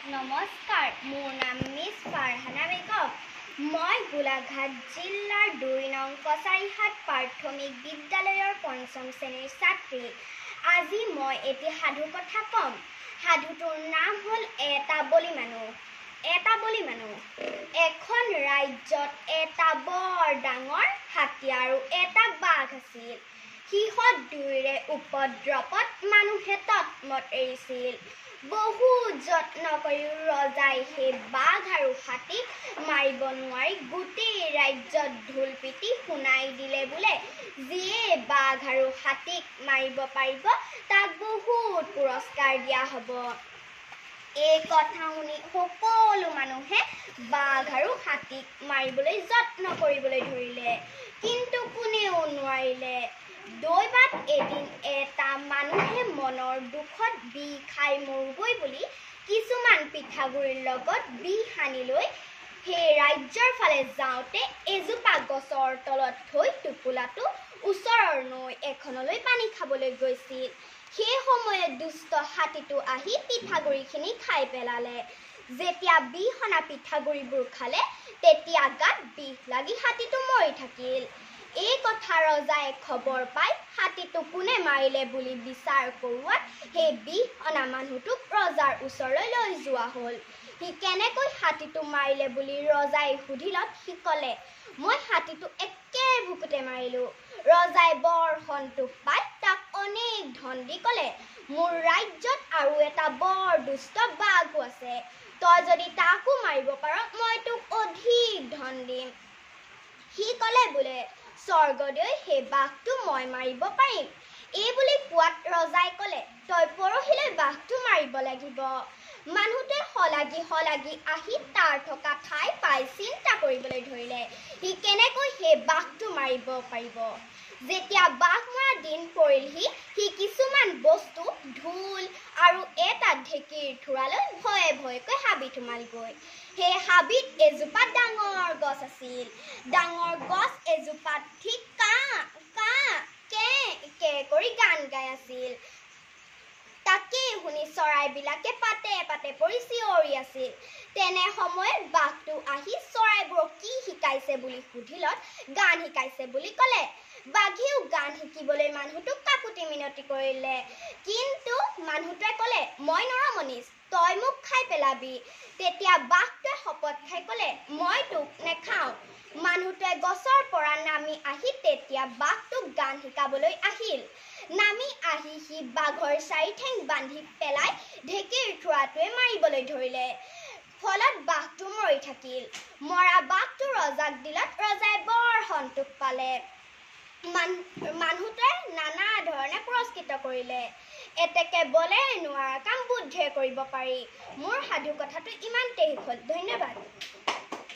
নমস্কাৰ, মোৰ নাম মিছ ফাৰহানা বেগম। মই গোলাঘাট জিলাৰ ২ নং কছাৰীহাট প্ৰাথমিক বিদ্যালয়ৰ ৫ম শ্ৰেণীৰ ছাত্ৰী। আজি মই এটি সাধু কথা ক'ম। সাধুটোৰ নাম হ'ল এটা বলি মানুহ। এখন ৰাজ্যত এটা বৰ ডাঙৰ হাতী আৰু এটা বাঘ আছিল। সিহঁত দুয়োৰে উপদ্ৰৱত মানুহে ততমত এৰিছিল। বহু যত্ন কৰিও ৰজাই সেই বাঘ আৰু হাতীক মাৰিব নোৱাৰি গোটেই ৰাজ্যত ঢোল পিটি শুনাই দিলে বোলে যিয়ে বাঘ আৰু হাতীক মাৰিব পাৰিব তাক বহুত পুৰস্কাৰ দিয়া হ'ব। এই কথা শুনি সকলো মানুহে বাঘ আৰু হাতীক মাৰিবলৈ যত্ন কৰিবলৈ ধৰিলে, কিন্তু কোনেও নোৱাৰিলে। দৈবাত এদিন এটা মানুহে মনৰ দুখত বিহ খাই মৰোগৈ বুলি কিছুমান পিঠাগুড়িৰ লগত বিহ সানি লৈ সেই ৰাজ্যৰ ফালে যাওঁতে এজোপা গছৰ তলত থৈ টোপোলাটো ওচৰৰ নৈ এখনলৈ পানী খাবলৈ গৈছিল। সেই সময়ত দুষ্ট হাতীটো আহি পিঠাগুড়িখিনি খাই পেলালে। যেতিয়া বিহ সনা পিঠাগুড়িবোৰ খালে তেতিয়া গাত বিষ লাগি হাতীটো মৰি থাকিল। এই কথা ৰজাই খবৰ পাই হাতীটো কোনে মাৰিলে বুলি বিচাৰ কৰোৱাত সেই বিহ অনা মানুহটোক ৰজাৰ ওচৰলৈ লৈ যোৱা হ'ল। সি কেনেকৈ হাতীটো মাৰিলে বুলি ৰজাই সুধিলত সি ক'লে, মই হাতীটো একে ভুকুতে মাৰিলোঁ। ৰজাই বৰ সন্তোষ পাই তাক অনেক ধন দি ক'লে, মোৰ ৰাজ্যত আৰু এটা বৰ দুষ্ট বাঘো আছে। তই যদি তাকো মাৰিব পাৰ মই তোক অধিক ধন দিম। সি ক'লে বোলে, স্বৰ্গদেউ সেই বাঘটো মই মাৰিব পাৰিম। এই বুলি কোৱাত ৰজাই ক'লে, তই পৰহিলৈ বাঘটো মাৰিব লাগিব। মানুহটোৱে সলাগি আহি তাৰ থকা ঠাই পাই চিন্তা কৰিবলৈ ধৰিলে সি কেনেকৈ সেই বাঘটো মাৰিব পাৰিব। যেতিয়া বাঘ মৰা দিন পৰিলহি সি কিছুমান বস্তু ঢোল আৰু এটা ঢেঁকীৰ থোৰালৈ ভয়ে হাবিত সোমালগৈ। সেই হাবিত এজোপা ডাঙৰ গছ আছিল। ডাঙৰ গছ এজোপাত ঠিক কা কে কৰি গান গাই আছিল। তাকেই শুনি চৰাইবিলাকে পাতে পৰি চিঞৰি আছিল। তেনে সময়ত বাঘটো আহি চৰাইবোৰক কি শিকাইছে বুলি সুধিলত গান শিকাইছে বুলি ক'লে। বাঘেও গান শিকিবলৈ মানুহটোক কাকুতি মিনতি কৰিলে, কিন্তু মানুহটোৱে ক'লে, মই নৰমনিচ, তই মোক খাই পেলাবি। তেতিয়া বাঘটোৱে শপত খাই ক'লে, মই তোক নেখাওঁ। মানুহটোৱে গছৰ পৰা নামি আহি তেতিয়া বাঘটোক গান শিকাবলৈ আহিল। নামি আহি সি বাঘৰ 4 ঠেং বান্ধি পেলাই ঢেঁকীৰ থোৰাটোৱে মাৰিবলৈ ধৰিলে। ফলত বাঘটো মৰি থাকিল। মৰা বাঘটো ৰজাক দিলত ৰজাই বৰ সন্তোষ পালে। মানুহটোৱে নানা ধৰণে পুৰস্কৃত কৰিলে। এতেকে বলেৰে নোৱাৰা কাম বুদ্ধিৰে কৰিব পাৰি। মোৰ সাধু কথাটো ইমানতে শেষ হ'ল। ধন্যবাদ।